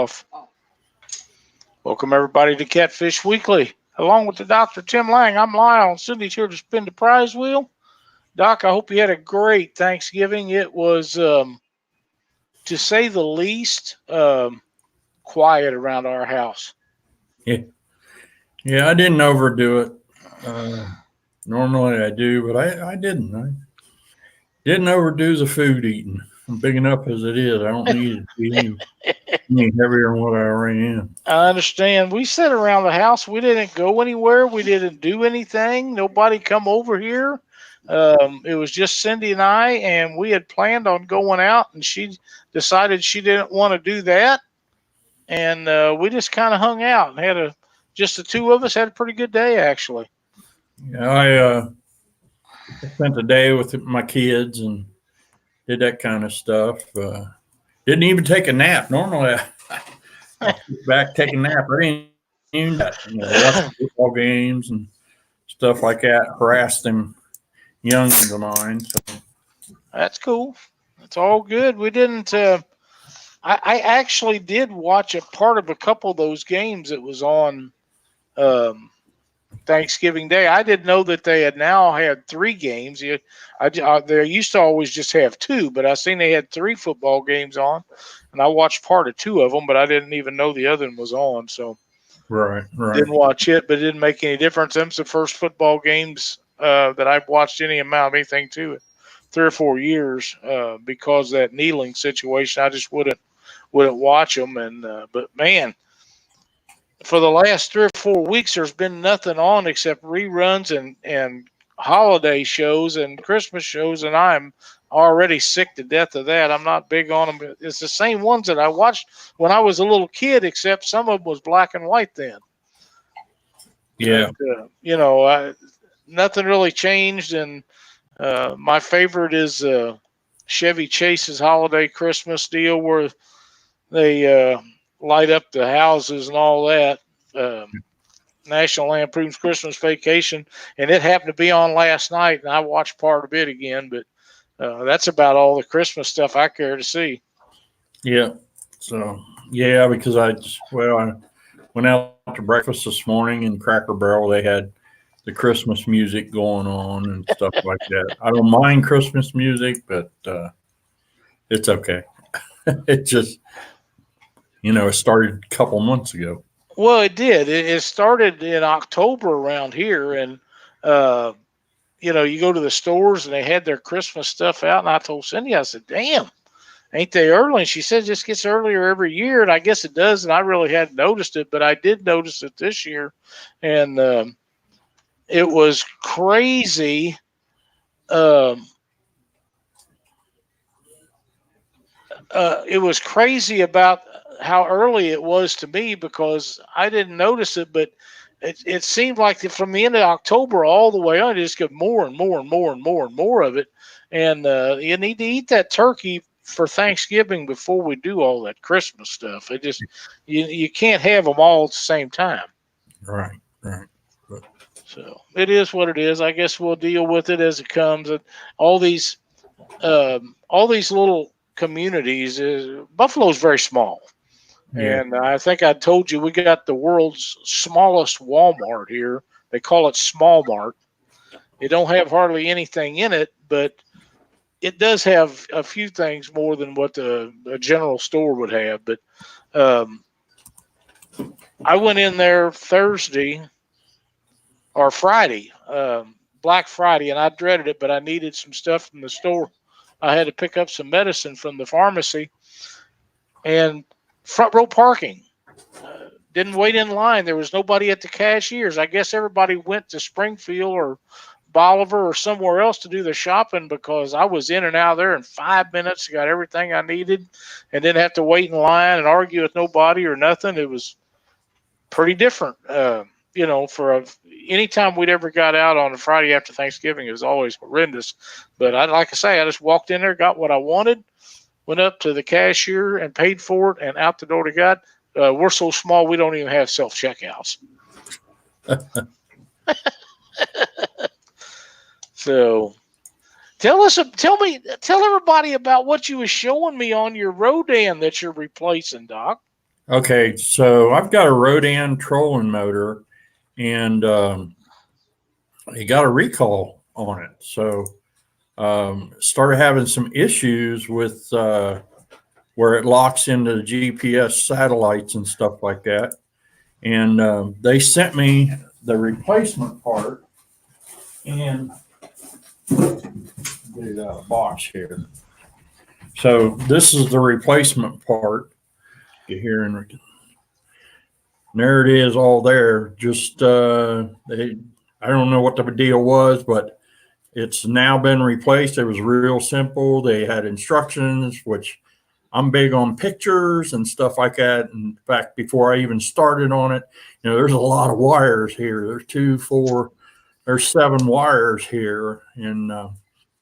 Off. Welcome everybody to Catfish Weekly. Along with the Dr. Tim Lang, I'm Lyle. Cindy's here to spin the prize wheel. Doc, I hope you had a great Thanksgiving. It was, to say the least, quiet around our house. Yeah, yeah, I didn't overdo it. Uh, Normally I do, but I didn't. I didn't overdo the food eating. I'm big enough as it is. I don't need it to be any heavier than what I already am. I understand. We sat around the house. We didn't go anywhere. We didn't do anything. Nobody come over here. It was just Cindy and I, and we had planned on going out, and she decided she didn't want to do that. And we just kind of hung out and just the two of us had a pretty good day, actually. Yeah, I spent the day with my kids and did that kind of stuff. Didn't even take a nap. Normally I sit back, take a nap. I didn't even that. Watch football games and stuff like that. Harass them youngins of mine. So That's cool. That's all good. We didn't. I actually did watch a part of a couple of those games that was on um, Thanksgiving Day. I didn't know that they had now had three games. They used to always just have two, but I seen they had three football games on, and I watched part of two of them, but I didn't even know the other one was on. So right. didn't watch it, but it didn't make any difference. Them's the first football games that I've watched any amount of anything to it. 3 or 4 years because of that kneeling situation. I just wouldn't watch them. And but man, for the last 3 or 4 weeks, there's been nothing on except reruns and holiday shows and Christmas shows, and I'm already sick to death of that. I'm not big on them. It's the same ones that I watched when I was a little kid, except some of them was black and white then. Yeah. But, nothing really changed, and my favorite is Chevy Chase's holiday Christmas deal where they light up the houses and all that. National Lampoon's Christmas Vacation, and it happened to be on last night, and I watched part of it again. But that's about all the Christmas stuff I care to see. Yeah. So yeah, because I went out to breakfast this morning in Cracker Barrel. They had the Christmas music going on and stuff like that. I don't mind Christmas music, but it's okay. It just it started a couple months ago. Well, it did. It started in October around here, and you go to the stores and they had their Christmas stuff out. And I told Cindy, I said, "Damn, ain't they early?" And she said, "It just gets earlier every year." And I guess it does. And I really hadn't noticed it, but I did notice it this year, and it was crazy. Um, it was crazy about how early it was to me because I didn't notice it, but it seemed like from the end of October all the way on, it just got more and more and more and more and more of it. And you need to eat that turkey for Thanksgiving before we do all that Christmas stuff. It just you can't have them all at the same time. Right. But, So it is what it is. I guess we'll deal with it as it comes. And all these little communities. Buffalo's very small. yeah. And I think I told you we got the world's smallest Walmart here. They call it Small Mart. It don't have hardly anything in it, but it does have a few things more than what a general store would have. But um, I went in there Thursday or Friday, Black Friday, and I dreaded it, but I needed some stuff from the store. I had to pick up some medicine from the pharmacy, and front row parking. Didn't wait in line. There was nobody at the cashiers. I guess everybody went to Springfield or Bolivar or somewhere else to do their shopping because I was in and out of there in 5 minutes, got everything I needed, and didn't have to wait in line and argue with nobody or nothing. It was pretty different. For any time we'd ever got out on a Friday after Thanksgiving, it was always horrendous. But like I say, I just walked in there, got what I wanted, went up to the cashier and paid for it, and out the door to God. We're so small we don't even have self checkouts. So, tell everybody about what you was showing me on your Rodan that you're replacing, Doc. Okay, so I've got a Rodan trolling motor, and it got a recall on it. So started having some issues with where it locks into the GPS satellites and stuff like that. And they sent me the replacement part, and get it out of the box here. So this is the replacement part. Get here and there it is, all there. Just I don't know what the deal was, but it's now been replaced. It was real simple. They had instructions, which I'm big on pictures and stuff like that. In fact, before I even started on it, there's a lot of wires here. There's 2, 4, there's 7 wires here, and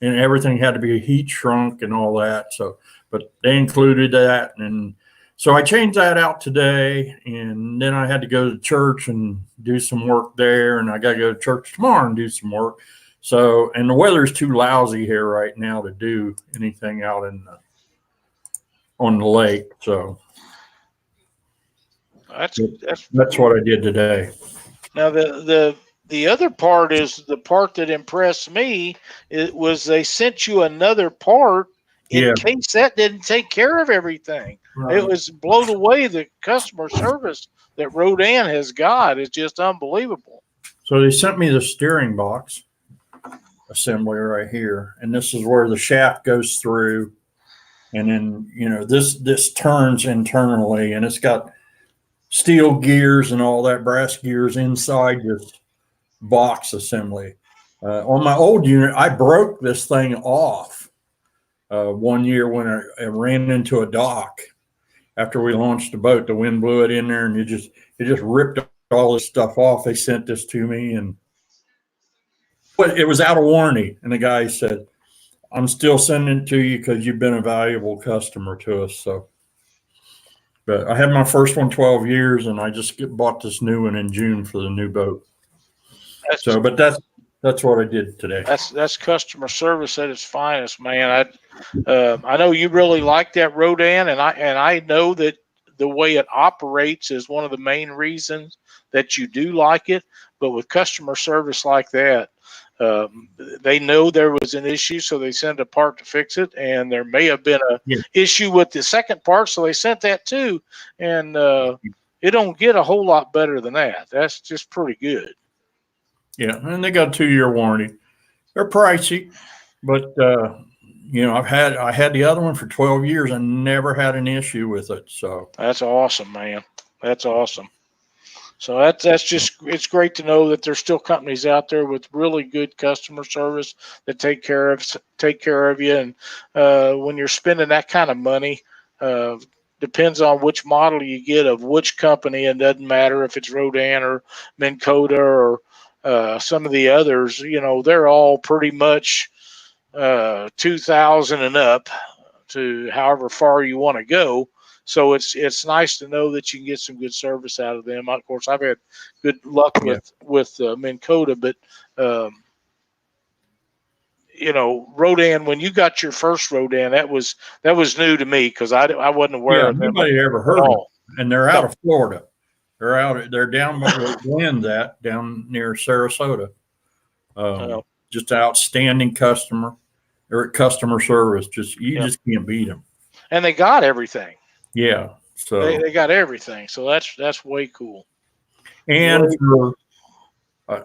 everything had to be heat shrunk and all that. So, but they included that, and so I changed that out today, and then I had to go to church and do some work there, and I got to go to church tomorrow and do some work. So, and the weather's too lousy here right now to do anything out on the lake. So That's what I did today. Now the other part is the part that impressed me. It was they sent you another part in case that didn't take care of everything. Right. It was blown away. The customer service that Rodan has got is just unbelievable. So they sent me the steering box assembly right here, and this is where the shaft goes through, and then this turns internally, and it's got steel gears and all that, brass gears inside this box assembly. On my old unit, I broke this thing off one year when I ran into a dock after we launched the boat. The wind blew it in there, and it just ripped all this stuff off. They sent this to me, but it was out of warranty. And the guy said, "I'm still sending it to you because you've been a valuable customer to us." So, but I had my first one 12 years, and I just bought this new one in June for the new boat. But that's what I did today. That's customer service at its finest, man. I know you really like that Rodan, and I know that the way it operates is one of the main reasons that you do like it. But with customer service like that, they know there was an issue, so they sent a part to fix it, and there may have been a issue with the second part, so they sent that too. And it don't get a whole lot better than that. That's just pretty good. Yeah, and they got a 2-year warranty. They're pricey, but I had the other one for 12 years and never had an issue with it. So that's awesome, man. That's awesome. So that's just, it's great to know that there's still companies out there with really good customer service that take care of you. And when you're spending that kind of money, depends on which model you get of which company, and doesn't matter if it's Rodan or Minn Kota or some of the others, they're all pretty much 2,000 and up to however far you want to go. So it's nice to know that you can get some good service out of them. Of course, I've had good luck with Minn Kota, but Rodan. When you got your first Rodan, that was new to me because I wasn't aware of them. Nobody ever heard of them, and they're out of Florida. They're down by the Glen, down near Sarasota. Just outstanding customer. They're at customer service. Just can't beat them. And they got everything. Yeah. So they got everything. So that's way cool. And for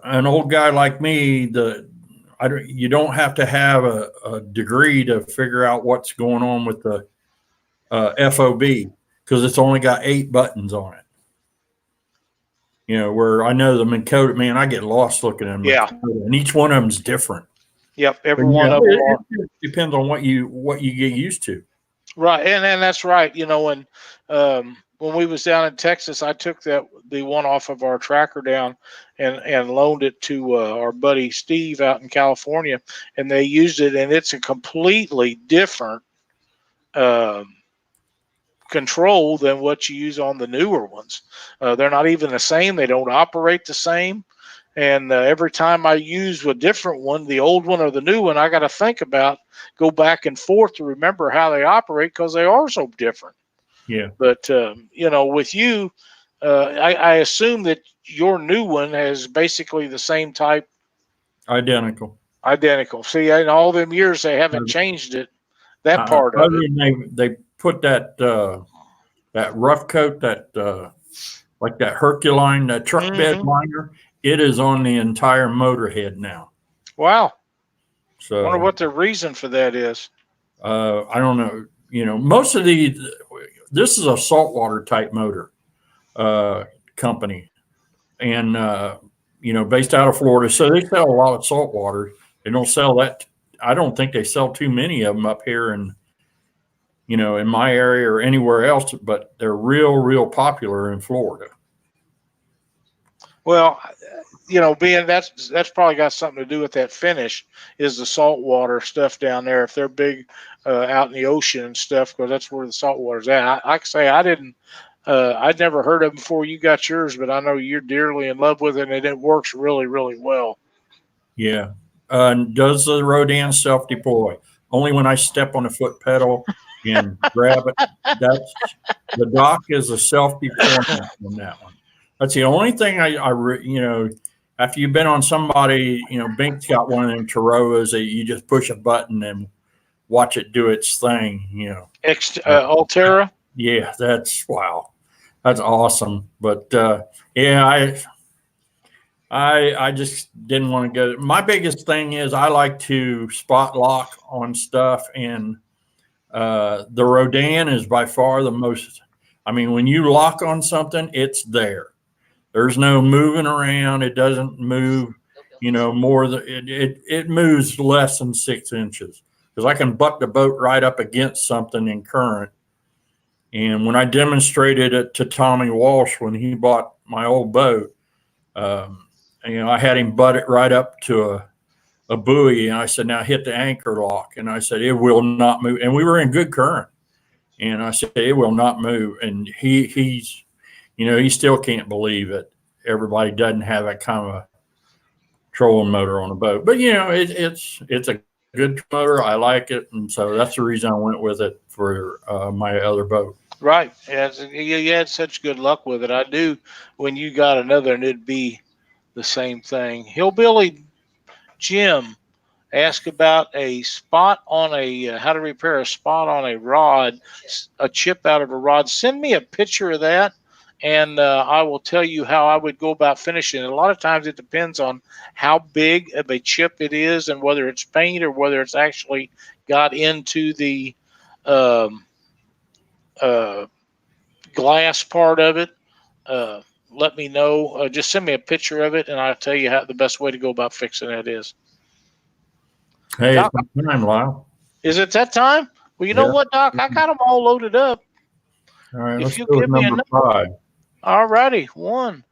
an old guy like me, you don't have to have a degree to figure out what's going on with the FOB, because it's only got 8 buttons on it. Where I know the Minn Kota, man, I get lost looking at them. Yeah. And each one of them's different. Yep. Every one of them. It depends on what you get used to. Right. And that's right. When we was down in Texas, I took the one off of our tracker down and loaned it to our buddy Steve out in California, and they used it, and it's a completely different control than what you use on the newer ones. They're not even the same. They don't operate the same. And every time I use a different one, the old one or the new one, I got to go back and forth to remember how they operate, because they are so different. Yeah. But with you, I assume that your new one has basically the same type, Identical. identical. See, in all them years they haven't changed it. That part of Other it. than they put that rough coat, that like that Herculine, that truck bed Hmm. liner, it is on the entire motorhead now. Wow. Wonder So what the reason for that is. I don't know. Most of this is a saltwater type motor uh, company, and based out of Florida. So they sell a lot of saltwater. They don't sell that. I don't think they sell too many of them up here in my area or anywhere else. But they're real popular in Florida. Well, being that's probably got something to do with that finish is the saltwater stuff down there. If they're big out in the ocean and stuff, because that's where the saltwater's at. I can say I didn't, I'd never heard of it before you got yours, but I know you're dearly in love with it, and it works really well. Yeah. Does the Rodan self deploy? Only when I step on the foot pedal and grab it. That's the dock is a self deployment on that one. That's the only thing after you've been on somebody, Bink's got one of them Taroas that you just push a button and watch it do its thing. Altera. Yeah, that's wow. That's awesome. But yeah, I just didn't want to go. My biggest thing is I like to spot lock on stuff, and the Rodan is by far the most. I mean, when you lock on something, it's there. There's no moving around. It doesn't move, more than it moves less than 6 inches because I can butt the boat right up against something in current. And when I demonstrated it to Tommy Walsh when he bought my old boat, um, I had him butt it right up to a buoy, and I said, "Now hit the anchor lock." And I said, "It will not move." And we were in good current, and I said, "It will not move." And he still can't believe it. Everybody doesn't have that kind of a trolling motor on a boat, but it's a good motor. I like it, and so that's the reason I went with it for my other boat. Right. Yeah, you had such good luck with it. I knew when you got another, and it'd be the same thing. Hillbilly Jim asked about a spot on how to repair a spot on a rod, a chip out of a rod. Send me a picture of that, and I will tell you how I would go about finishing it. A lot of times it depends on how big of a chip it is and whether it's paint or whether it's actually got into the um, uh, glass part of it. Uh, Let me know. Just send me a picture of it, and I'll tell you how the best way to go about fixing that is. Hey, Doc, it's my time, Lyle. is it that time? Well, you know Yeah. what, Doc? I got them all loaded up. All right, If let's you go with give me a number number. 5. All righty. One.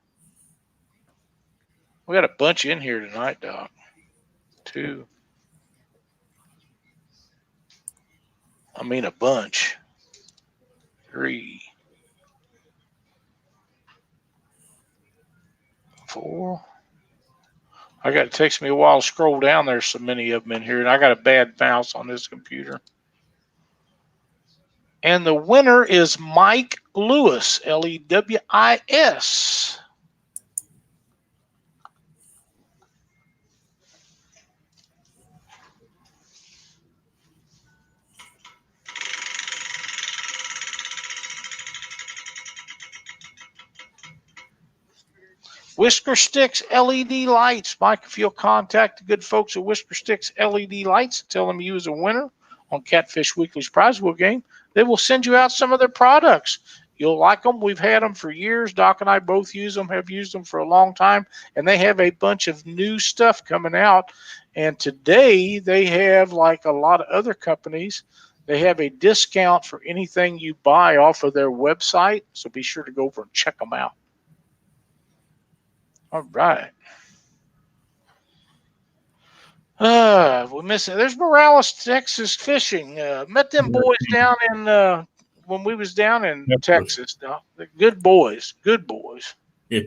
We got a bunch in here tonight, Doc. 2. I mean, a bunch. 3. 4. It takes me a while to scroll down. There's so many of them in here, and I got a bad mouse on this computer. And the winner is Mike Lewis, Lewis. Whisker Sticks LED lights. Mike, if you'll contact the good folks at Whisker Sticks LED lights, tell them you was a winner on Catfish Weekly's prize wheel game, they will send you out some of their products. You'll like them. We've had them for years. Doc and I both use them, have used them for a long time, and they have a bunch of new stuff coming out. And today they have, like a lot of other companies, they have a discount for anything you buy off of their website. So be sure to go over and check them out. All right. We miss it. There's Morales, Texas fishing. Met them boys down in when we was down in Texas. They're good boys. Good boys. Yeah.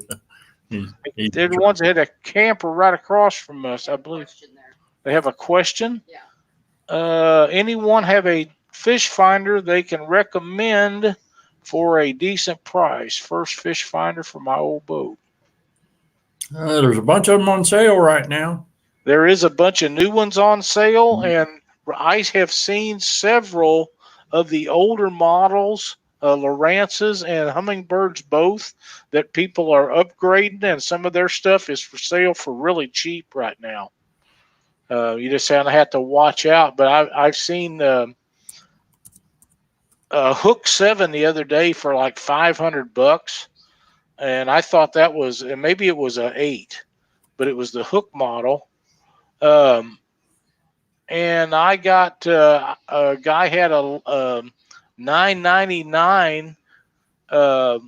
They're the ones that had a camper right across from us, I believe. They have a question. Anyone have a fish finder they can recommend for a decent price. First fish finder for my old boat. There's a bunch of them on sale right now. There is a bunch of new ones on sale, and I have seen several of the older models, Lowrances and Hummingbirds both, that people are upgrading, and some of their stuff is for sale for really cheap right now. You just kind of have to watch out. But I've seen Hook 7 the other day for like $500, and I thought that was, and maybe it was a 8, but it was the Hook model. And I got a guy had a $9.99 for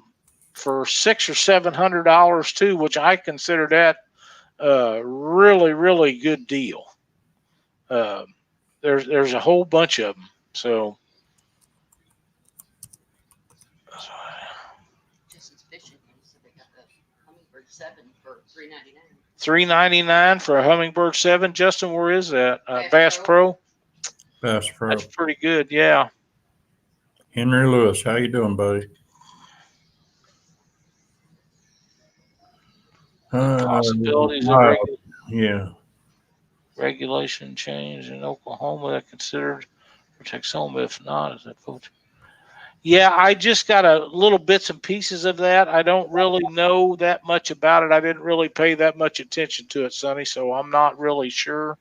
$600 or $700 too, which I consider that really, really good deal. There's a whole bunch of them. So Justin's fishing. So they got the Hummingbird 7 for $3.99. $3.99 for a Hummingbird 7. Justin, where is that? Bass Pro. Bass Pro. That's pretty good. Yeah. Henry Lewis, how you doing, buddy? Possibilities wow. of regulation change in Oklahoma that considered for Texoma. If not, is that coach? Yeah, I just got a little bits and pieces of that. I don't really know that much about it. I didn't really pay that much attention to it, Sonny, so I'm not really sure.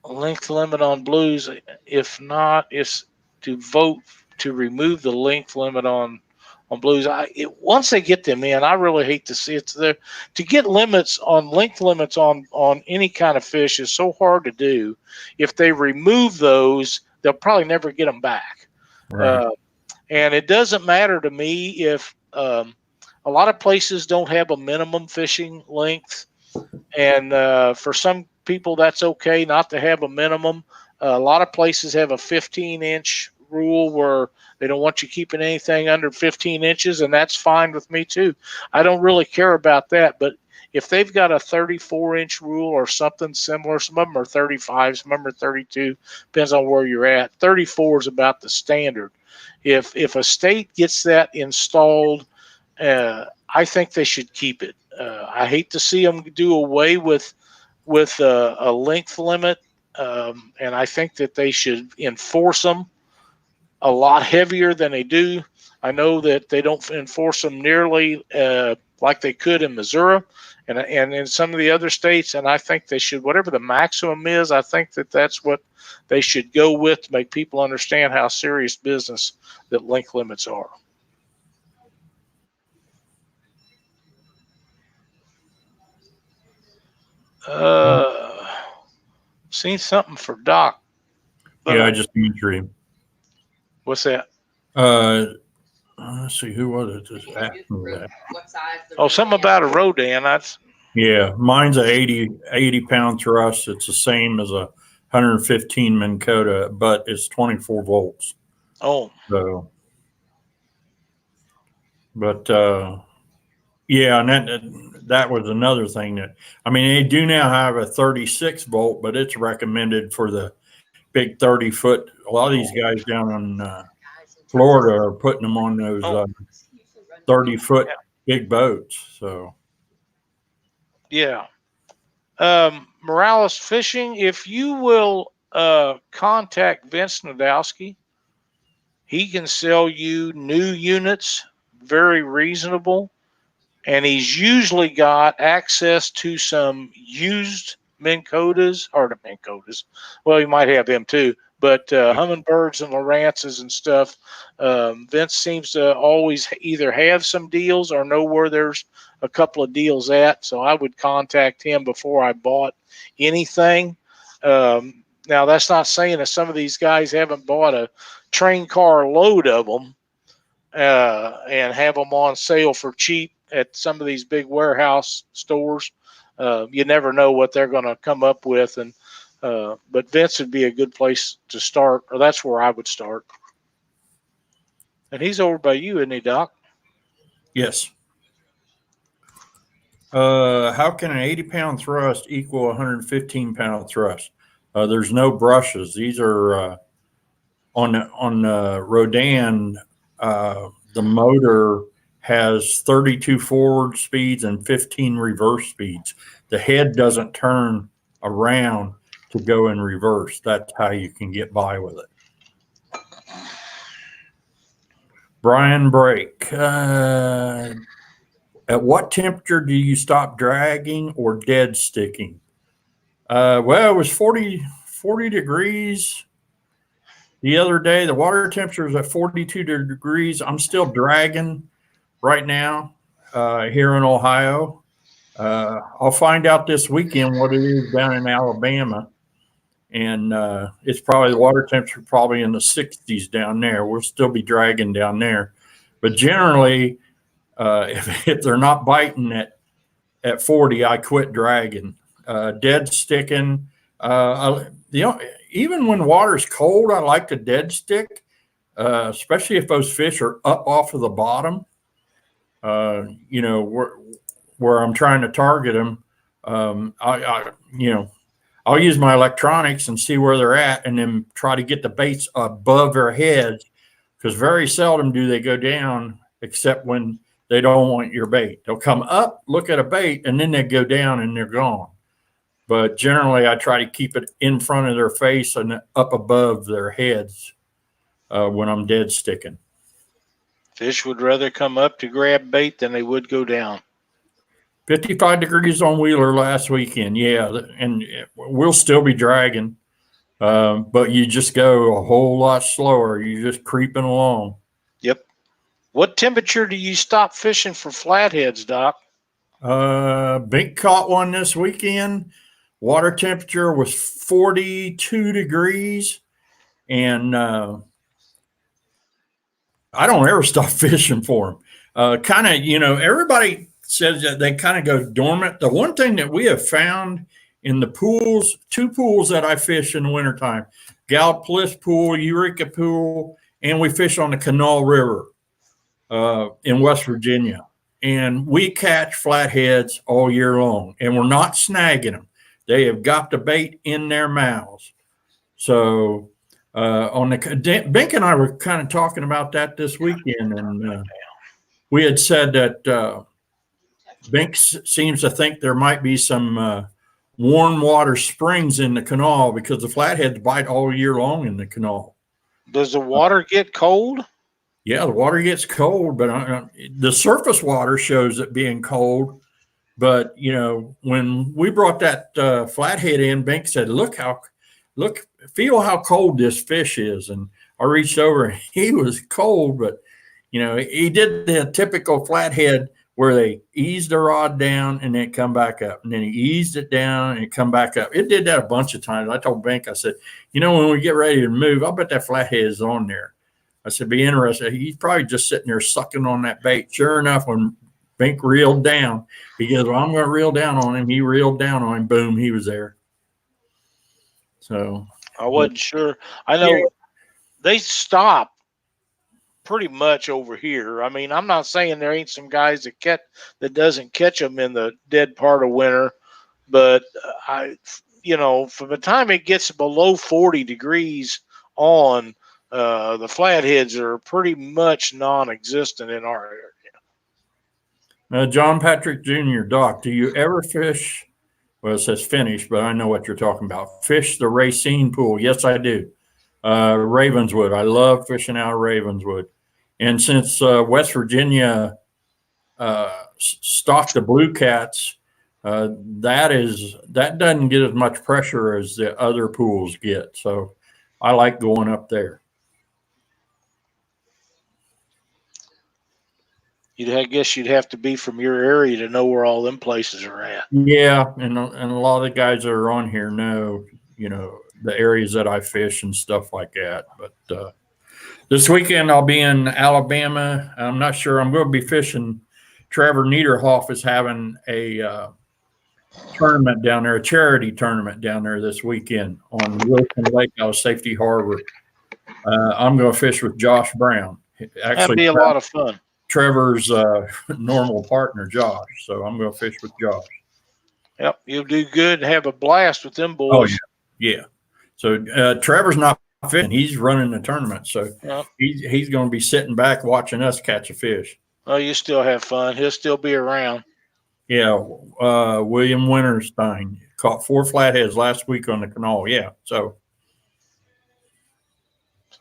Length limit on blues. If not, it's to vote to remove the length limit on blues. Once they get them in, I really hate to see it. To get length limits on any kind of fish is so hard to do. If they remove those, they'll probably never get them back. Right. And it doesn't matter to me if a lot of places don't have a minimum fishing length, and for some people that's okay not to have a minimum. A lot of places have a 15-inch rule where they don't want you keeping anything under 15 inches, and that's fine with me too. I don't really care about that, but if they've got a 34-inch rule or something similar, some of them are 35, some of them are 32, depends on where you're at. 34 is about the standard. If a state gets that installed, I think they should keep it. I hate to see them do away with a length limit, and I think that they should enforce them a lot heavier than they do. I know that they don't enforce them nearly like they could in Missouri and in some of the other states, and I think they should, whatever the maximum is, I think that that's what they should go with to make people understand how serious business that length limits are. Seen something for Doc. Yeah, I just answered him. What's that? Let's see, who was it? Just asking me that. What size? Oh, something about a Rodan. That's Yeah, mine's a 80 pound thrust. It's the same as a 115 Minn Kota, but it's 24 volts. oh, So, but yeah, and that was another thing that, I mean, they do now have a 36 volt, but it's recommended for the big 30-foot. A lot of these guys down in Florida are putting them on those 30-foot big boats. So, yeah. Morales Fishing, if you will contact Vince Nadowski, he can sell you new units, very reasonable, and he's usually got access to some used Minn Kotas, or the Minn Kotas. Well, you might have them too, but Hummingbirds and Lowrances and stuff. Vince seems to always either have some deals or know where there's a couple of deals at. So I would contact him before I bought anything. Now, that's not saying that some of these guys haven't bought a train car load of them and have them on sale for cheap at some of these big warehouse stores. You never know what they're going to come up with. And but Vince would be a good place to start, or that's where I would start. And he's over by you, isn't he, Doc? yes. How can an 80 pound thrust equal a 115 pound thrust? There's no brushes. These are on Rodan, the motor has 32 forward speeds and 15 reverse speeds. The head doesn't turn around to go in reverse. That's how you can get by with it. Brian Brake, at what temperature do you stop dragging or dead sticking? Well, it was 40 degrees the other day. The water temperature is at 42 degrees. I'm still dragging right now here in Ohio. I'll find out this weekend what it is down in Alabama. And it's probably the water temperature probably in the 60s down there. We'll still be dragging down there. But generally, if they're not biting at 40, I quit dragging. Dead sticking. Even when water's cold, I like to dead stick, especially if those fish are up off of the bottom. Where I'm trying to target them. I'll use my electronics and see where they're at, and then try to get the baits above their heads, because very seldom do they go down, except when they don't want your bait. They'll come up, look at a bait, and then they go down and they're gone. But generally, I try to keep it in front of their face and up above their heads when I'm dead sticking. Fish would rather come up to grab bait than they would go down. 55 degrees on Wheeler last weekend. Yeah, and we'll still be dragging, but you just go a whole lot slower. You're just creeping along. Yep. What temperature do you stop fishing for flatheads, Doc? Bink caught one this weekend. Water temperature was 42 degrees, and I don't ever stop fishing for them. Everybody says that they kind of go dormant. The one thing that we have found in the pools, 2 pools that I fish in the wintertime, Gallipolis Pool, Eureka Pool, and we fish on the Kanawha River in West Virginia. And we catch flatheads all year long, and we're not snagging them. They have got the bait in their mouths. So Bink and I were kind of talking about that this weekend, and we had said that Bink seems to think there might be some warm water springs in the canal, because the flatheads bite all year long in the canal. Does the water get cold? Yeah, the water gets cold, but the surface water shows it being cold. But, when we brought that flathead in, Bink said, feel how cold this fish is. And I reached over, and he was cold, but, he did the typical flathead where they eased the rod down and then come back up. And then he eased it down and it come back up. It did that a bunch of times. I told Bink, I said, when we get ready to move, I'll bet that flathead is on there. I said, be interested. He's probably just sitting there sucking on that bait. Sure enough, when Bink reeled down, he goes, well, I'm going to reel down on him. He reeled down on him. Boom, he was there. So I wasn't sure. I know they stop pretty much over here. I mean, I'm not saying there ain't some guys that doesn't catch them in the dead part of winter, but from the time it gets below 40 degrees on, the flatheads are pretty much non-existent in our area. John Patrick Jr., Doc, do you ever fish? Well, it says finish, but I know what you're talking about. Fish the Racine pool. Yes, I do. Ravenswood. I love fishing out of Ravenswood. And since West Virginia stocked the blue cats, that doesn't get as much pressure as the other pools get. So I like going up there. I guess you'd have to be from your area to know where all them places are at. Yeah, and a lot of the guys that are on here know, the areas that I fish and stuff like that. But this weekend I'll be in Alabama. I'm not sure. I'm going to be fishing. Trevor Niederhoff is having a tournament down there, a charity tournament down there this weekend on Wilson Lake out of Safety Harbor. I'm going to fish with Josh Brown. Actually, that'd be a lot of fun. Trevor's normal partner, Josh. So I'm going to fish with Josh. Yep, you'll do good and have a blast with them boys. Oh, yeah. So Trevor's not fishing. He's running the tournament, so Yep. he's going to be sitting back watching us catch a fish. Oh, you still have fun. He'll still be around. Yeah, William Winterstein caught 4 flatheads last week on the canal. Yeah, so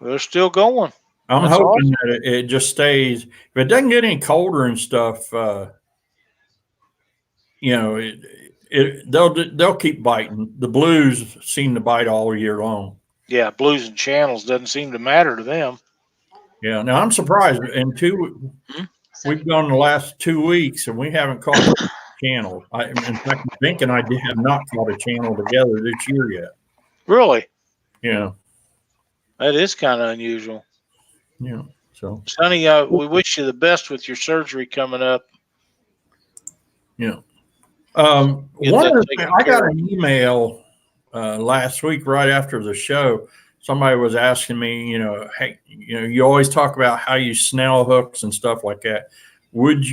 they're still going. I'm That's hoping awesome. that it just stays. If it doesn't get any colder and stuff, they'll keep biting. The blues seem to bite all year long. Yeah, blues and channels doesn't seem to matter to them. Yeah. Now I'm surprised. We've gone the last 2 weeks and we haven't caught a channel. In fact, Bink and I have not caught a channel together this year yet. Really? Yeah. That is kind of unusual. Yeah. So, Sonny, we wish you the best with your surgery coming up. yeah. One of the things, I got an email last week right after the show. Somebody was asking me, hey, you always talk about how you snell hooks and stuff like that.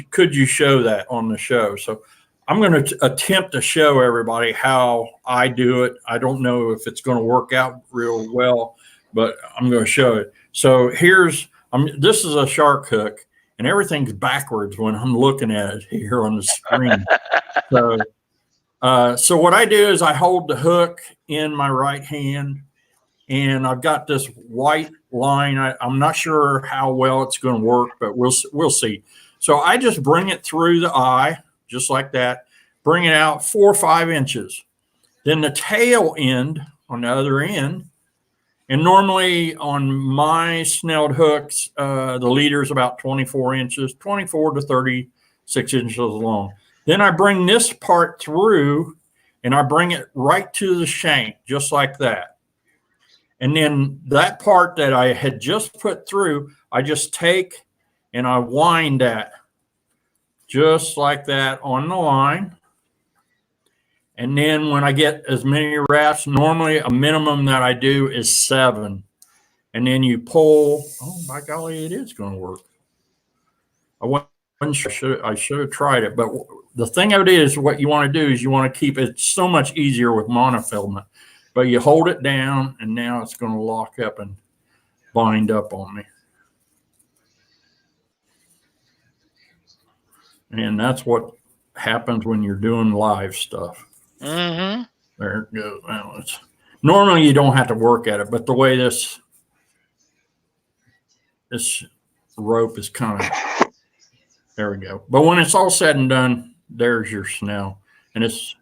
Could you show that on the show? So I'm going to attempt to show everybody how I do it. I don't know if it's going to work out real well, but I'm going to show it. So this is a shark hook, and everything's backwards when I'm looking at it here on the screen. So what I do is I hold the hook in my right hand, and I've got this white line. I'm not sure how well it's going to work, but we'll see. So I just bring it through the eye, just like that, bring it out 4 or 5 inches. Then the tail end on the other end, and normally on my snelled hooks, the leader is about 24 inches, 24 to 36 inches long. Then I bring this part through, and I bring it right to the shank, just like that. And then that part that I had just put through, I just take and I wind that just like that on the line. And then when I get as many wraps, normally a minimum that I do is 7. And then you pull. Oh, by golly, it is going to work. I should have tried it. But the thing of it is, what you want to do is you want to keep it so much easier with monofilament. But you hold it down, and now it's going to lock up and bind up on me. And that's what happens when you're doing live stuff. Mm-hmm. There it goes. Well, normally you don't have to work at it, but the way this rope is kind of, there we go. But when it's all said and done, there's your snell, and it's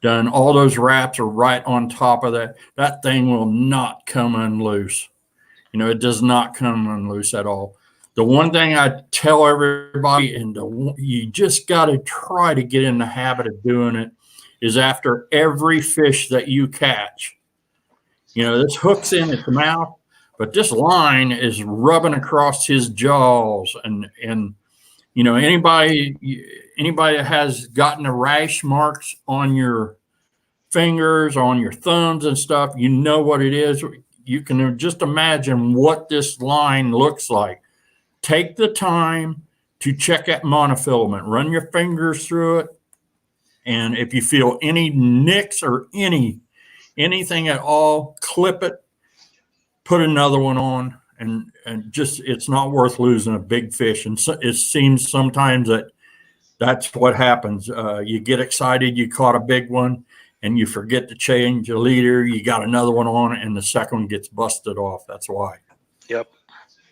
done. All those wraps are right on top of that. That thing will not come unloose. It does not come unloose at all. The one thing I tell everybody, and you just got to try to get in the habit of doing it, is after every fish that you catch, this hook's in its mouth, but this line is rubbing across his jaws, and anybody that has gotten the rash marks on your fingers, on your thumbs and stuff, you know what it is. You can just imagine what this line looks like. Take the time to check that monofilament. Run your fingers through it, and if you feel any nicks or anything at all, clip it, put another one on, and just, it's not worth losing a big fish. And so it seems sometimes that's what happens. You get excited, you caught a big one, and you forget to change a leader. You got another one on, and the second one gets busted off. That's why. Yep.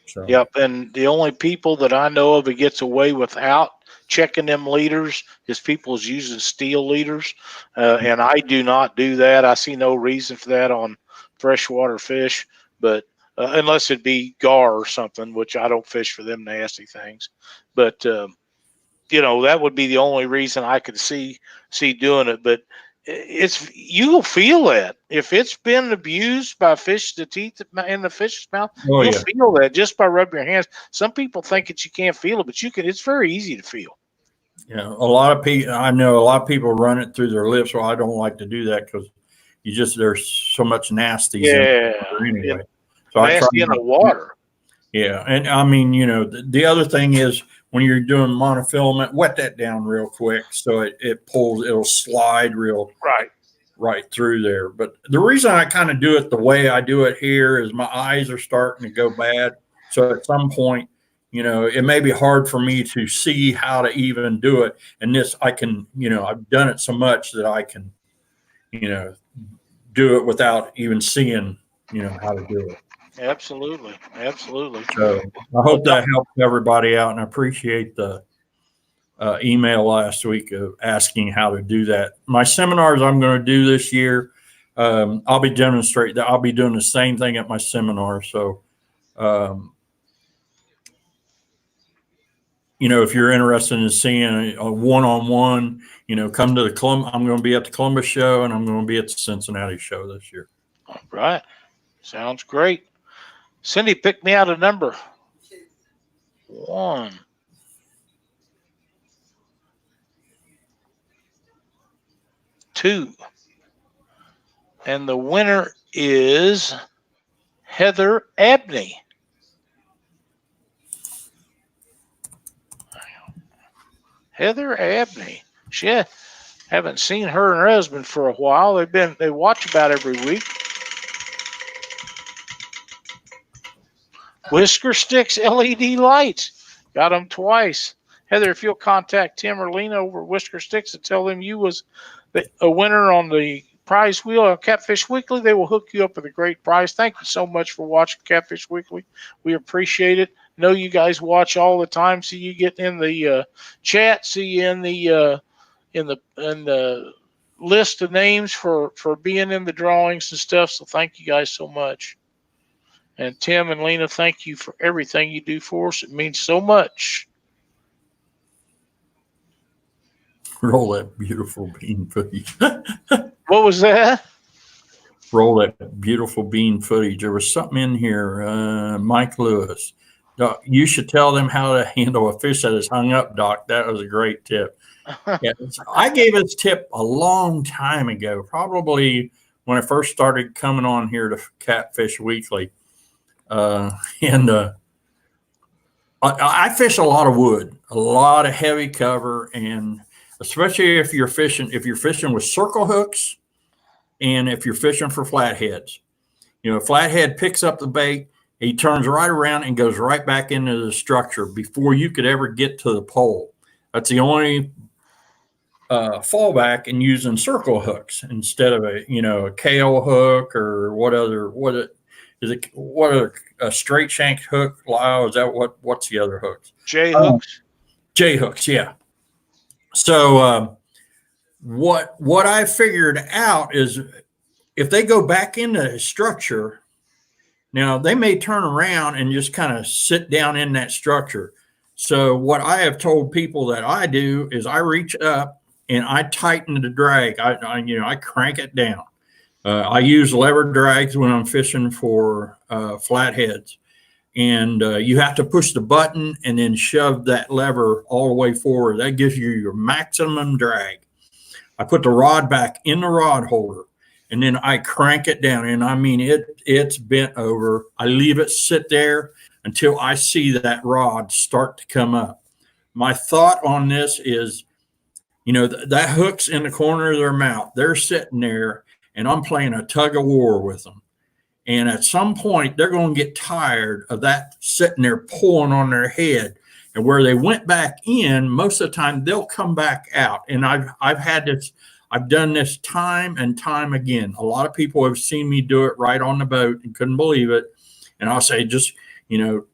So. Yep. And the only people that I know of that gets away without checking them leaders is people is using steel leaders. And I do not do that. I see no reason for that on freshwater fish, but unless it be gar or something, which I don't fish for them nasty things. But, that would be the only reason I could see doing it. But you'll feel that if it's been abused by fish, the teeth in the fish's mouth, you'll feel that just by rubbing your hands. Some people think that you can't feel it, but you can. It's very easy to feel. Yeah, I know a lot of people run it through their lips. Well, I don't like to do that because there's so much nasties in the water anyway. So nasty in the water. Yeah, and I mean, the other thing is, when you're doing monofilament, wet that down real quick so it pulls, it'll slide real right through there. But the reason I kind of do it the way I do it here is my eyes are starting to go bad. So at some point, it may be hard for me to see how to even do it. And this, I can, I've done it so much that I can, do it without even seeing, how to do it. Absolutely. Absolutely. So I hope that helps everybody out, and I appreciate the email last week of asking how to do that. My seminars I'm going to do this year, I'll be demonstrating that. I'll be doing the same thing at my seminar. So, if you're interested in seeing a one-on-one, come to I'm going to be at the Columbus show, and I'm going to be at the Cincinnati show this year. All right. Sounds great. Cindy, pick me out a number. 1. Two. And the winner is Heather Abney. Heather Abney. She haven't seen her and her husband for a while. They watch about every week. Whisker Sticks LED lights. Got them twice. Heather, if you'll contact Tim or Lena over at Whisker Sticks and tell them you was a winner on the prize wheel on Catfish Weekly, they will hook you up with a great prize. Thank you so much for watching Catfish Weekly. We appreciate it. Know you guys watch all the time. See you get in the chat. See you in the list of names for being in the drawings and stuff. So thank you guys so much. And Tim and Lena, thank you for everything you do for us. It means so much. Roll that beautiful bean footage. What was that? Roll that beautiful bean footage. There was something in here. Mike Lewis. Doc, you should tell them how to handle a fish that is hung up, Doc. That was a great tip. Yeah, I gave this tip a long time ago, probably when I first started coming on here to Catfish Weekly. I fish a lot of wood, a lot of heavy cover, and especially if you're fishing with circle hooks and if you're fishing for flatheads. Flathead picks up the bait, he turns right around and goes right back into the structure before you could ever get to the pole. That's the only fallback in using circle hooks instead of a kale hook or a straight shank hook? Lyle, is that what's the other hooks? J hooks. J hooks, yeah. So what I figured out is if they go back into the structure, now they may turn around and just kind of sit down in that structure. So what I have told people that I do is I reach up and I tighten the drag. I crank it down. I use lever drags when I'm fishing for flatheads, and you have to push the button and then shove that lever all the way forward. That gives you your maximum drag. I put the rod back in the rod holder, and then I crank it down, and I mean it's bent over. I leave it sit there until I see that rod start to come up. My thought on this is, that hook's in the corner of their mouth. They're sitting there, and I'm playing a tug of war with them. And at some point, they're going to get tired of that sitting there pulling on their head. And where they went back in, most of the time, they'll come back out. And I've done this time and time again. A lot of people have seen me do it right on the boat and couldn't believe it. And I'll say, just,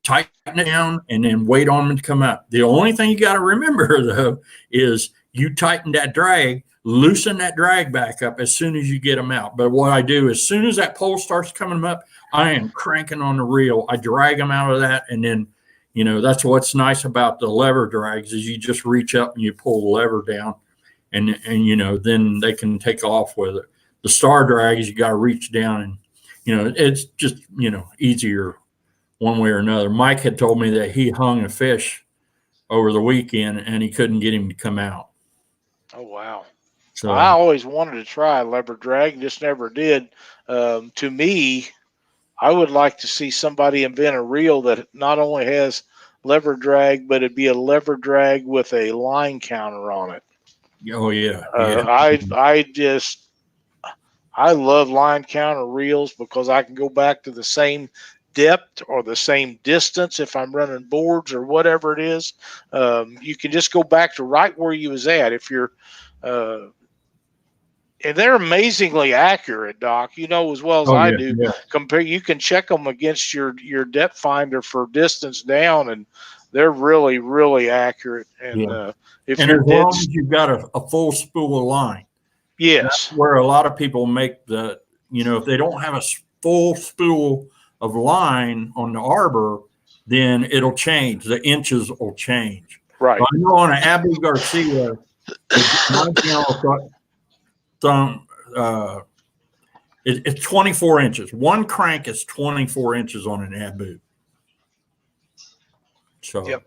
tighten it down and then wait on them to come up. The only thing you got to remember, though, is you tighten that drag, loosen that drag back up as soon as you get them out. But what I do, as soon as that pole starts coming up, I am cranking on the reel. I drag them out of that. And then, that's what's nice about the lever drags is you just reach up and you pull the lever down and then they can take off with it. The star drags, you got to reach down and, it's just, easier one way or another. Mike had told me that he hung a fish over the weekend and he couldn't get him to come out. Oh, wow. So I always wanted to try lever drag, just never did. To me, I would like to see somebody invent a reel that not only has lever drag, but it'd be a lever drag with a line counter on it. Oh yeah. I I love line counter reels because I can go back to the same depth or the same distance if I'm running boards or whatever it is. You can just go back to right where you was at. If you're, and they're amazingly accurate, Doc. You know as well as Oh I yeah, do. yeah. You can check them against your depth finder for distance down, and they're really, really accurate. And Yeah. if And you're as long as you've got a full spool of line, that's yes, where a lot of people make the, if they don't have a full spool of line on the arbor, then it'll change. The inches will change. right, But I know on an Abu Garcia, my thumb, it's 24 inches. One crank is 24 inches on an Abu. So yep.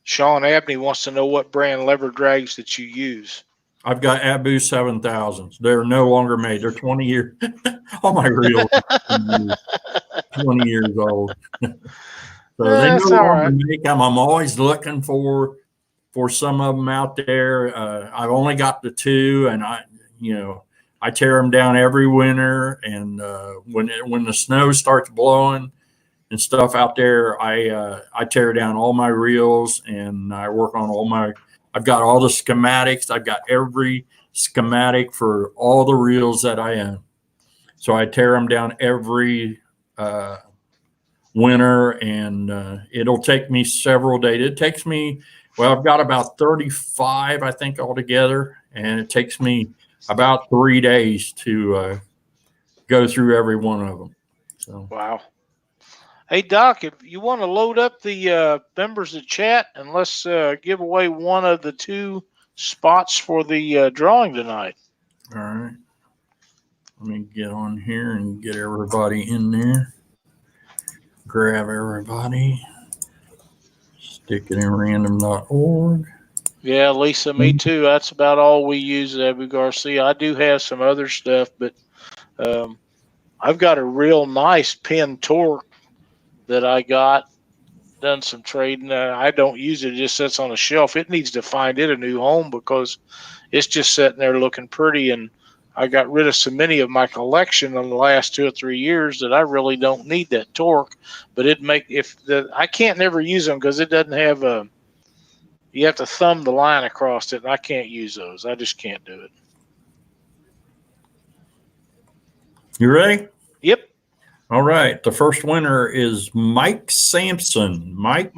Sean Abney wants to know what brand lever drags that you use. I've got Abu 7000s. They're no longer made. They're 20 years. All my reels are 20 years old. So they no That's all longer right. make them. I'm always looking for some of them out there. I've only got the two, and I tear them down every winter. And when the snow starts blowing and stuff out there, I tear down all my reels and I work on all my. I've got all the schematics. I've got every schematic for all the reels that I own. So I tear them down every winter, and it'll take me several days. It takes me, I've got about 35, I think, altogether, and it takes me about 3 days to go through every one of them. So Wow. Hey, Doc, if you want to load up the members of chat, and let's give away one of the 2 spots for the drawing tonight. all right, let me get on here and get everybody in there. Grab everybody. Stick it in random.org. Yeah, Lisa, me too. That's about all we use at Abu Garcia. I do have some other stuff, but I've got a real nice Penn Torque that I got. Done some trading. I don't use it. It just sits on a shelf. It needs to find it a new home because it's just sitting there looking pretty. And I got rid of so many of my collection in the last 2 or 3 years that I really don't need that torque. But I can't never use them because it doesn't have a. You have to thumb the line across it, and I can't use those. I just can't do it. You ready? Yep. All right. The first winner is Mike Sampson. Mike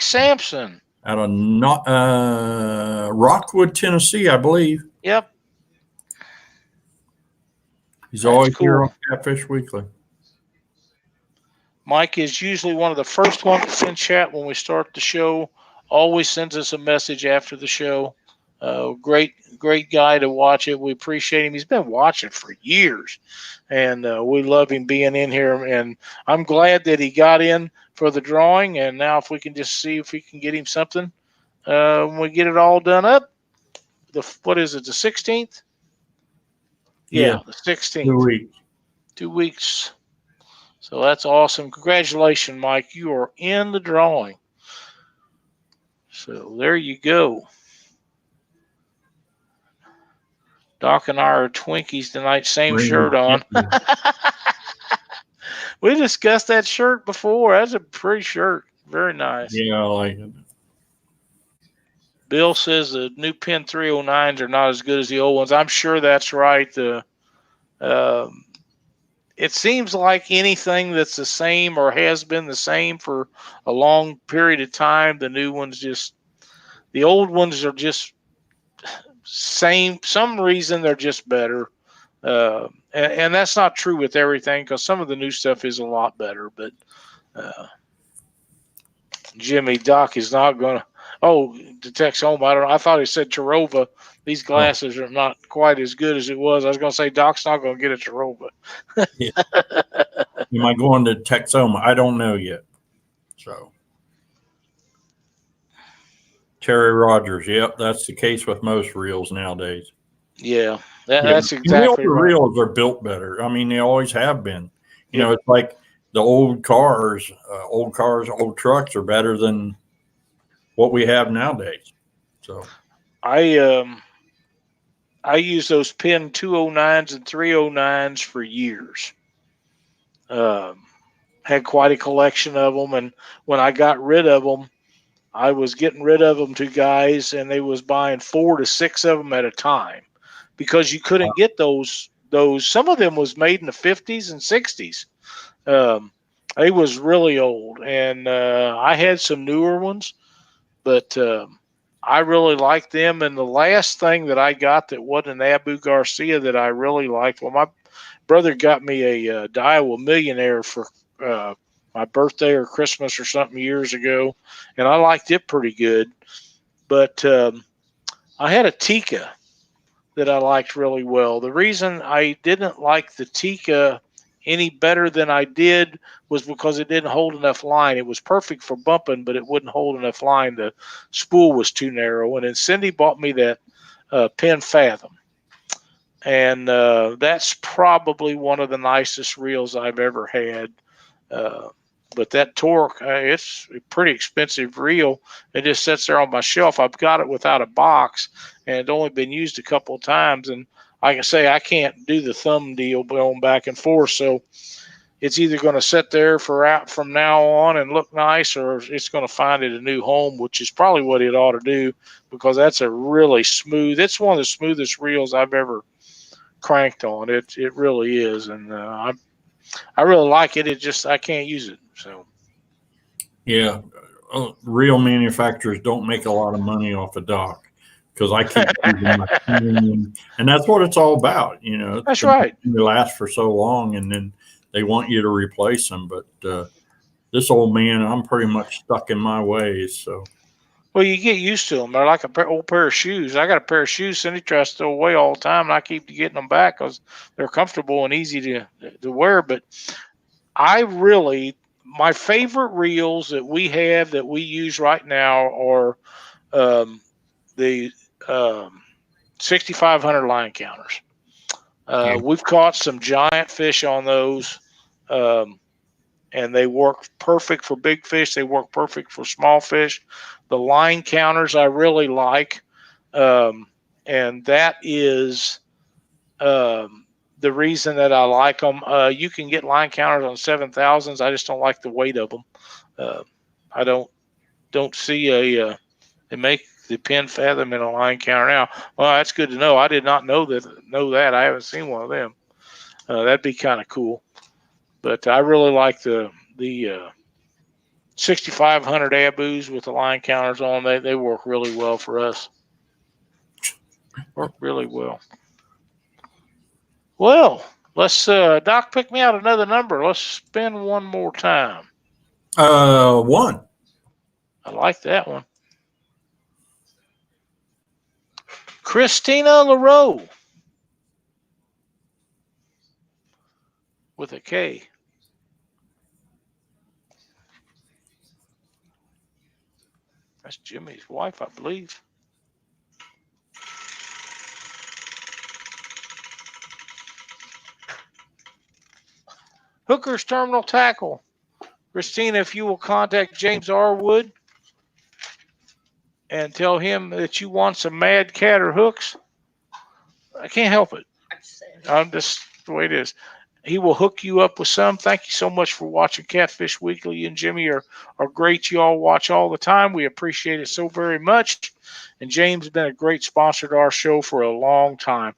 Sampson. Out of Rockwood, Tennessee, I believe. Yep. He's always cool. Here on Catfish Weekly. Mike is usually one of the first ones in chat when we start the show. Always sends us a message after the show. Great guy to watch it. We appreciate him. He's been watching for years, and we love him being in here. And I'm glad that he got in for the drawing. And now if we can just see if we can get him something when we get it all done up. What is it, the 16th? Yeah, the 16th. 2 weeks. 2 weeks. So that's awesome. Congratulations, Mike. You are in the drawing. So there you go. Doc and I are Twinkies tonight. Same shirt on. We discussed that shirt before. That's a pretty shirt. Very nice. Yeah, I like it. Bill says the new Penn 309s are not as good as the old ones. I'm sure that's right. It seems like anything that's the same or has been the same for a long period of time, the new ones the old ones are just same. Some reason they're just better. And that's not true with everything because some of the new stuff is a lot better. But Jimmy, Doc is not going to. Oh, to text home. I don't know. I thought he said Tarova. These glasses are not quite as good as it was. I was going to say Doc's not going to get a Tarova. Yeah. Am I going to Texoma? I don't know yet. So Terry Rogers. Yep, that's the case with most reels nowadays. Yeah, that's exactly the right. reels are built better. I mean, they always have been. You know, it's like the old cars, old trucks are better than what we have nowadays. So I I used those Penn 209s and 309s for years. Had quite a collection of them, and when I got rid of them, I was getting rid of them to guys, and they was buying 4 to 6 of them at a time because you couldn't get those. Some of them was made in the 50s and 60s. They was really old, and I had some newer ones, but I really liked them. And the last thing that I got that wasn't an Abu Garcia that I really liked, well, my brother got me a Daiwa Millionaire for my birthday or Christmas or something years ago, and I liked it pretty good. But I had a Tika that I liked really well. The reason I didn't like the Tika any better than I did was because it didn't hold enough line. It was perfect for bumping, but it wouldn't hold enough line. The spool was too narrow. And then Cindy bought me that Penn Fathom. And that's probably one of the nicest reels I've ever had. But that Torque, it's a pretty expensive reel. It just sits there on my shelf. I've got it without a box, and it's only been used a couple of times. And like I say, I can't do the thumb deal going back and forth. So it's either going to sit there from now on and look nice, or it's going to find it a new home, which is probably what it ought to do, because that's a really smooth. It's one of the smoothest reels I've ever cranked on. It really is, and I really like it. It just I can't use it. So Yeah, real manufacturers don't make a lot of money off a dock because I keep using my premium, and that's what it's all about. You know, that's right. They last for so long, and then they want you to replace them. But this old man, I'm pretty much stuck in my ways. So, well, you get used to them. They're like an old pair of shoes. I got a pair of shoes Cindy tries to throw away all the time, and I keep getting them back because they're comfortable and easy to wear. But my favorite reels that we have that we use right now are the 6,500 line counters. We've caught some giant fish on those, and they work perfect for big fish. They work perfect for small fish. The line counters I really like, and that is the reason that I like them. You can get line counters on 7,000s. I just don't like the weight of them. I don't see they make the Penn Fathom in a line counter now. Well, that's good to know. I did not know that. I haven't seen one of them. That'd be kind of cool. But I really like the 6,500 Abus with the line counters on. They work really well for us. Work really well. Well, let's Doc, pick me out another number. Let's spin one more time. 1. I like that one. Christina LaRoe with a K. That's Jimmy's wife, I believe. Hooker's Terminal Tackle. Christina, if you will contact James R. Wood and tell him that you want some Mad Catter hooks, I can't help it. I'm just the way it is. He will hook you up with some. Thank you so much for watching Catfish Weekly. You and Jimmy are great. You all watch all the time. We appreciate it so very much. And James has been a great sponsor to our show for a long time.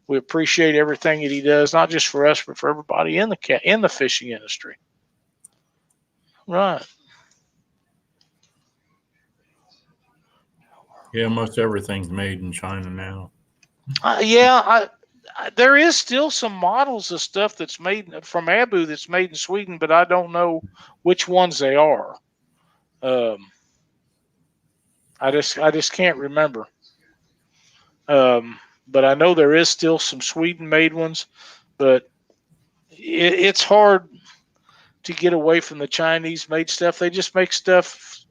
We appreciate everything that he does, not just for us, but for everybody in the fishing industry. Right. Yeah, most everything's made in China now. There is still some models of stuff that's made from Abu that's made in Sweden, but I don't know which ones they are. I just can't remember. But I know there is still some Sweden-made ones, but it's hard to get away from the Chinese-made stuff. They just make stuff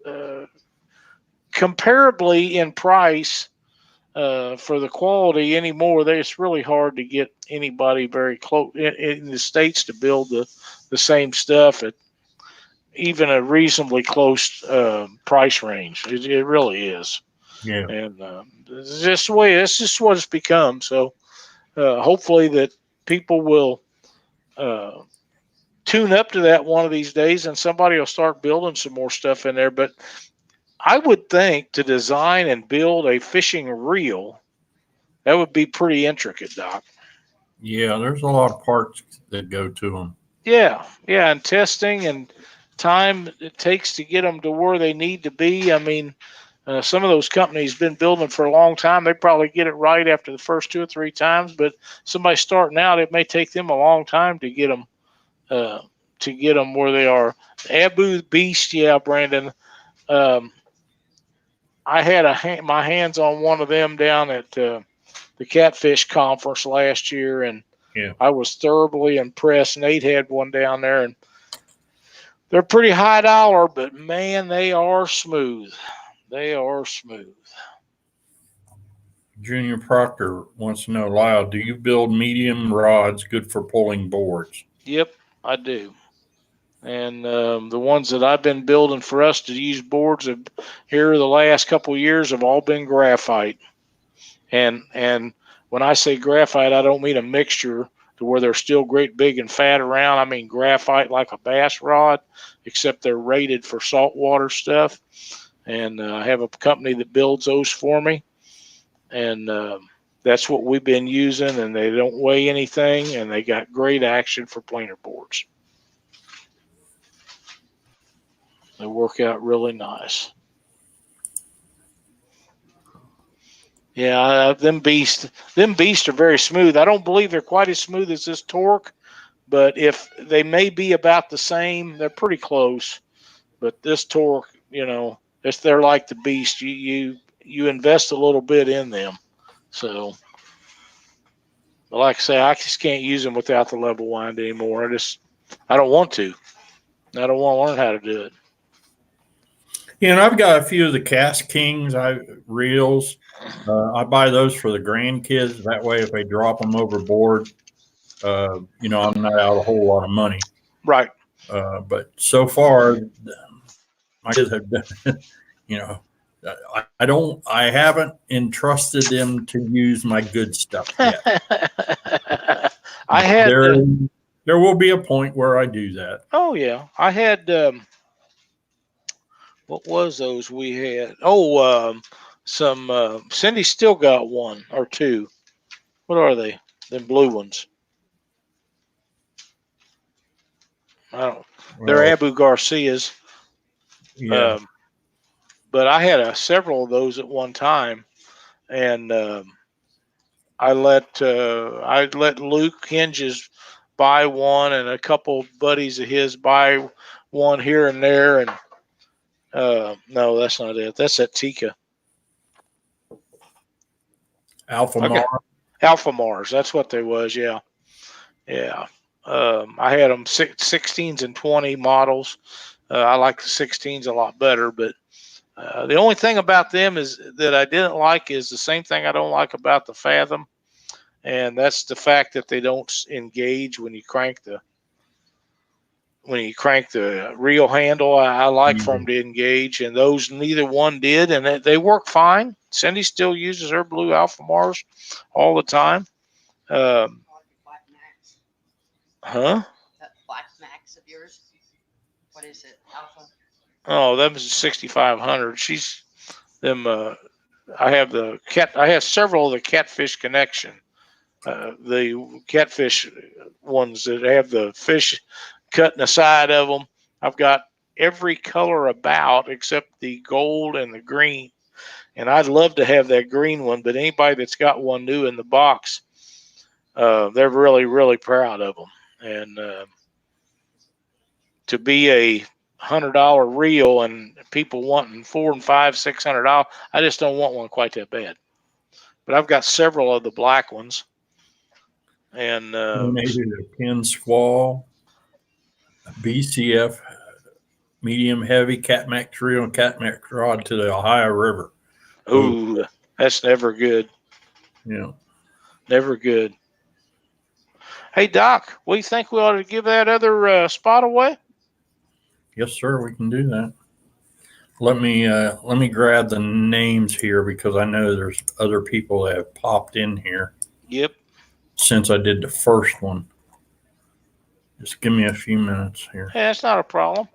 comparably in price for the quality anymore. It's really hard to get anybody very close in the States to build the same stuff at even a reasonably close price range. It really is. Yeah. And it's just the way. It's just what it's become. So hopefully that people will tune up to that one of these days, and somebody will start building some more stuff in there. But I would think to design and build a fishing reel, that would be pretty intricate, Doc. Yeah, there's a lot of parts that go to them. Yeah, and testing and time it takes to get them to where they need to be. I mean, some of those companies been building for a long time. They probably get it right after the first 2 or 3 times, but somebody starting out, it may take them a long time to get them where they are. Abu Beast, yeah, Brandon. Um, I had my hands on one of them down at the Catfish Conference last year, and Yeah. I was thoroughly impressed. Nate had one down there, and they're pretty high dollar, but man, they are smooth. They are smooth. Junior Proctor wants to know, Lyle, do you build medium rods good for pulling boards? Yep, I do. And the ones that I've been building for us to use boards here the last couple of years have all been graphite. And when I say graphite, I don't mean a mixture to where they're still great big and fat around. I mean graphite like a bass rod, except they're rated for saltwater stuff. And I have a company that builds those for me. And that's what we've been using, and they don't weigh anything, and they got great action for planer boards. They work out really nice. Yeah, them beasts are very smooth. I don't believe they're quite as smooth as this Torque, but if they may be about the same, they're pretty close. But this Torque, they're like the beast. You invest a little bit in them. So, but like I say, I just can't use them without the level wind anymore. I don't want to. I don't want to learn how to do it. Yeah, and I've got a few of the Cast Kings reels. I buy those for the grandkids. That way, if they drop them overboard, I'm not out a whole lot of money. Right. But so far, my kids have done, I haven't entrusted them to use my good stuff yet. There will be a point where I do that. Oh yeah, I had what was those we had? Oh, some Cindy still got one or two. What are they? Them blue ones. I don't. They're Abu Garcias. Yeah. But I had several of those at one time, and I let Luke Hinges buy one, and a couple buddies of his buy one here and there, and no, that's not it. That's at Tika. Alpha Mars. Alpha Mars. That's what they was. Yeah. I had them 16s and 20 models. I like the 16s a lot better, but the only thing about them is that I didn't like is the same thing I don't like about the Fathom, and that's the fact that they don't engage when you crank the reel handle. I like for them to engage, and those neither one did, and they work fine. Cindy still uses her blue Alpha Mars all the time. Huh? That Black Max of yours? What is it? Alpha? Oh, that was 6,500. She's them. I have several of the Catfish Connection. The Catfish ones that have the fish cut in the side of them. I've got every color about except the gold and the green. And I'd love to have that green one, but anybody that's got one new in the box, they're really, really proud of them. And to be a $100 reel and people wanting $400 and $500, $600, I just don't want one quite that bad. But I've got several of the black ones. And maybe the Pin Squall, BCF, medium heavy Catmax reel and Catmax rod to the Ohio River. Ooh, that's never good. Yeah. Never good. Hey, Doc, what do you think we ought to give that other spot away? Yes, sir. We can do that. let me grab the names here because I know there's other people that have popped in here Yep. since I did the first one. Just give me a few minutes here. Yeah, that's not a problem.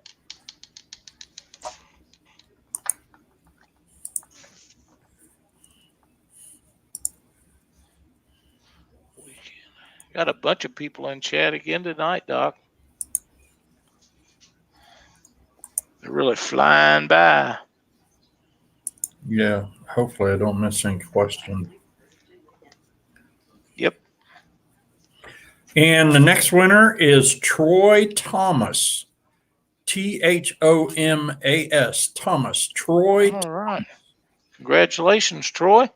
We got a bunch of people in chat again tonight, Doc. They're really flying by. Yeah, hopefully I don't miss any questions. Yep. And the next winner is Troy Thomas. Thomas. Thomas. Troy. All right. Congratulations, Troy.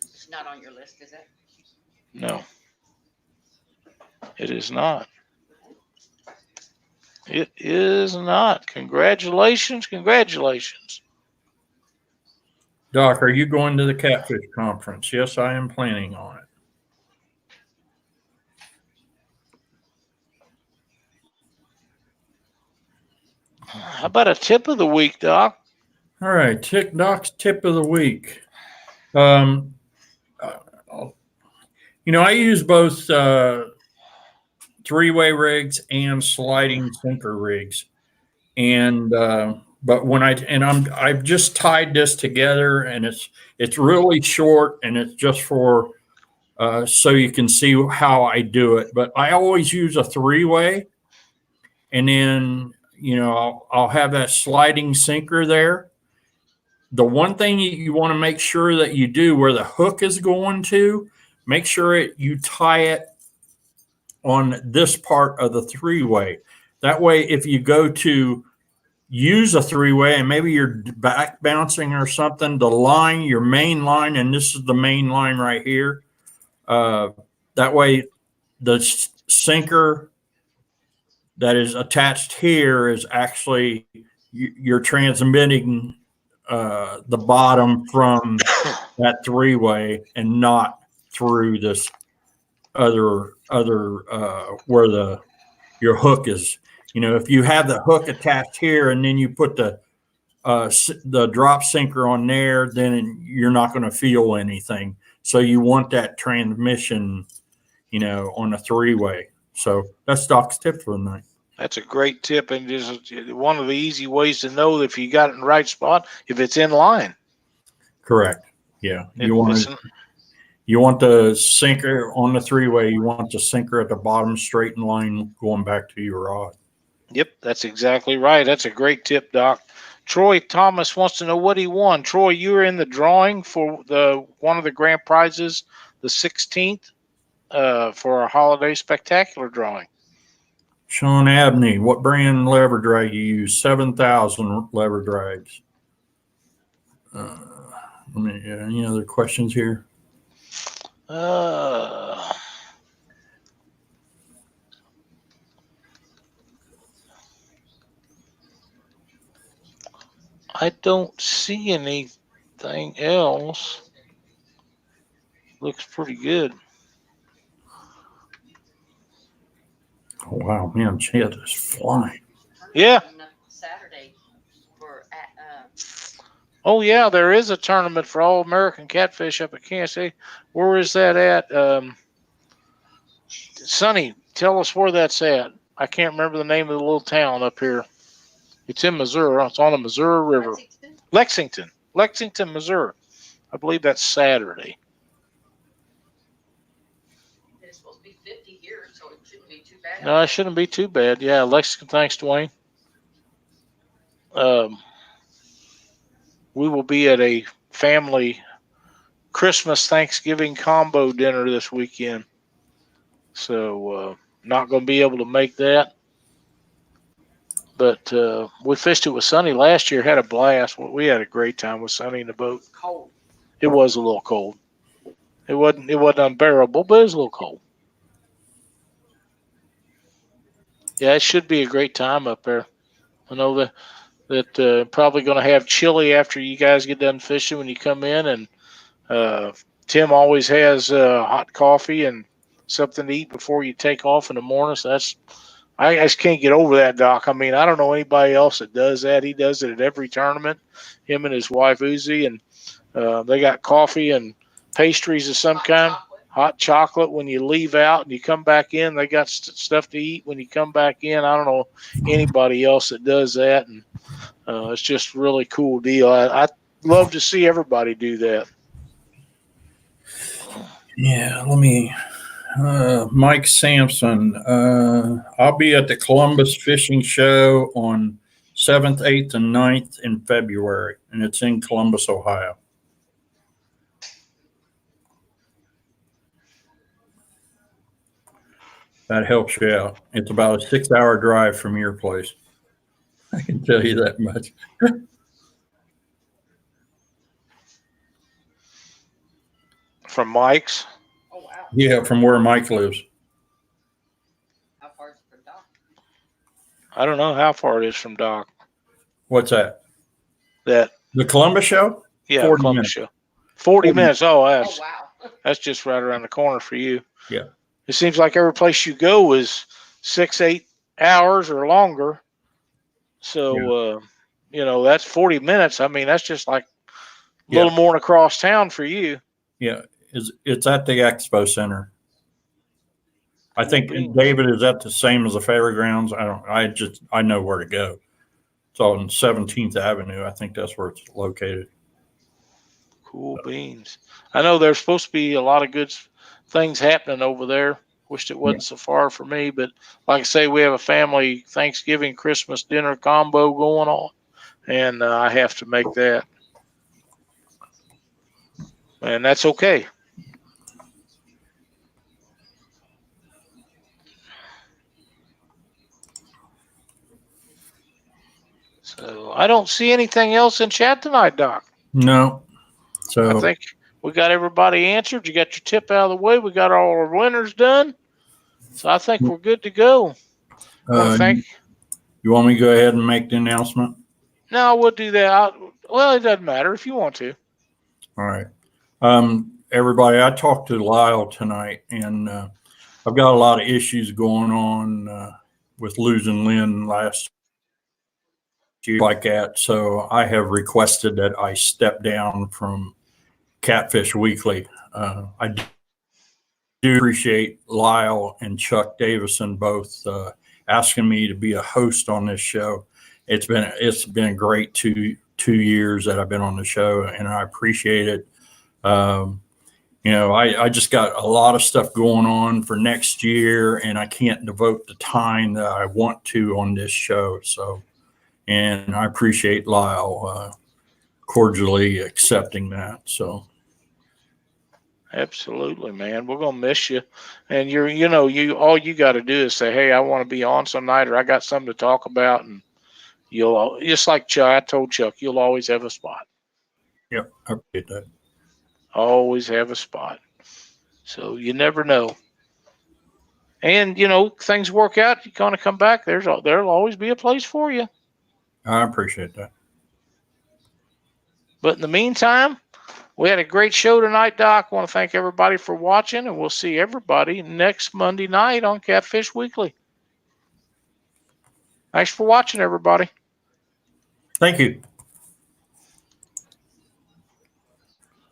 It's not on your list, is it? No, it is not. It is not. Congratulations. Congratulations. Doc, are you going to the Catfish Conference? Yes, I am planning on it. How about a tip of the week, Doc? All right, Doc's tip of the week. I use both three-way rigs and sliding sinker rigs, and but when I've just tied this together, and it's really short, and it's just for so you can see how I do it. But I always use a three-way, and then I'll have that sliding sinker there. The one thing you want to make sure that you do where the hook is going to, make sure you tie it on this part of the three-way. That way, if you go to use a three-way and maybe you're back bouncing or something, the line, your main line, and this is the main line right here. That way, the sinker that is attached here is actually you're transmitting the bottom from that three-way and not through this other where your hook is. If you have the hook attached here and then you put the drop sinker on there, then you're not going to feel anything. So you want that transmission, on a three-way. So that's Doc's tip for the night. That's a great tip, and just one of the easy ways to know if you got it in the right spot, if it's in line. Correct. Yeah. You want the sinker on the three-way. You want the sinker at the bottom, straight in line, going back to your rod. Yep, that's exactly right. That's a great tip, Doc. Troy Thomas wants to know what he won. Troy, you were in the drawing for one of the grand prizes, the 16th, for our holiday spectacular drawing. Sean Abney, what brand lever drag you use? 7,000 lever drags. Any other questions here? I don't see anything else. Looks pretty good. Oh, wow, man, Chad is flying. Yeah. Saturday for Oh, yeah, there is a tournament for all American catfish up at Kansas City. Where is that at? Sonny, tell us where that's at. I can't remember the name of the little town up here. It's in Missouri. It's on the Missouri River. Lexington, Missouri. I believe that's Saturday. It's supposed to be 50 here, so it shouldn't be too bad. No, it shouldn't be too bad. Yeah, Lexington, thanks, Dwayne. We will be at a family Christmas Thanksgiving combo dinner this weekend. So not going to be able to make that. But we fished it with Sonny last year, had a blast. We had a great time with Sonny in the boat. Cold. It was a little cold. It wasn't unbearable, but it was a little cold. Yeah, it should be a great time up there. I know that probably going to have chili after you guys get done fishing when you come in, and Tim always has hot coffee and something to eat before you take off in the morning. So I just can't get over that, Doc. I mean, I don't know anybody else that does that. He does it at every tournament, him and his wife, Uzi, and they got coffee and pastries of some kind. Hot chocolate when you leave out and you come back in. They got stuff to eat when you come back in. I don't know anybody else that does that, and it's just a really cool deal. I love to see everybody do that. Yeah, let me. Mike Sampson. I'll be at the Columbus Fishing Show on 7th, 8th, and 9th in February, and it's in Columbus, Ohio. That helps you out. It's about a 6-hour drive from your place. I can tell you that much. From Mike's? Oh, wow. Yeah, from where Mike lives. How far is it from Doc? I don't know how far it is from Doc. What's that? The Columbus show? Yeah, 40 Columbus minutes. show. 40 minutes. Oh, Oh, wow. that's just right around the corner for you. Yeah. It seems like every place you go is 6-8 hours or longer. So, that's 40 minutes. I mean, that's just like a little more than across town for you. Yeah, it's at the Expo Center. I think David, is that the same as the fairgrounds? I know where to go. It's on 17th Avenue. I think that's where it's located. Cool beans. I know there's supposed to be a lot of good things happening over there. Wished it wasn't so far for me, but like I say, we have a family Thanksgiving, Christmas dinner combo going on, and I have to make that. And that's okay. So I don't see anything else in chat tonight, Doc. No. So I think we got everybody answered. You got your tip out of the way. We got all our winners done. So I think we're good to go. You want me to go ahead and make the announcement? No, we'll do that. Well, it doesn't matter if you want to. All right. Everybody, I talked to Lyle tonight, and I've got a lot of issues going on with losing Lynn last year like that. So I have requested that I step down from Catfish Weekly. I do appreciate Lyle and Chuck Davison both asking me to be a host on this show. It's been a great two years that I've been on the show, and I appreciate it. I just got a lot of stuff going on for next year, and I can't devote the time that I want to on this show. So, and I appreciate Lyle cordially accepting that. So. Absolutely, man. We're gonna miss you, and all you got to do is say, "Hey, I want to be on some night," or "I got something to talk about," and you'll just like Chuck. I told Chuck, you'll always have a spot. Yep, I appreciate that. Always have a spot. So you never know, and things work out. You kind of come back. There'll always be a place for you. I appreciate that. But in the meantime, we had a great show tonight, Doc. I want to thank everybody for watching, and we'll see everybody next Monday night on Catfish Weekly. Thanks for watching, everybody. Thank you.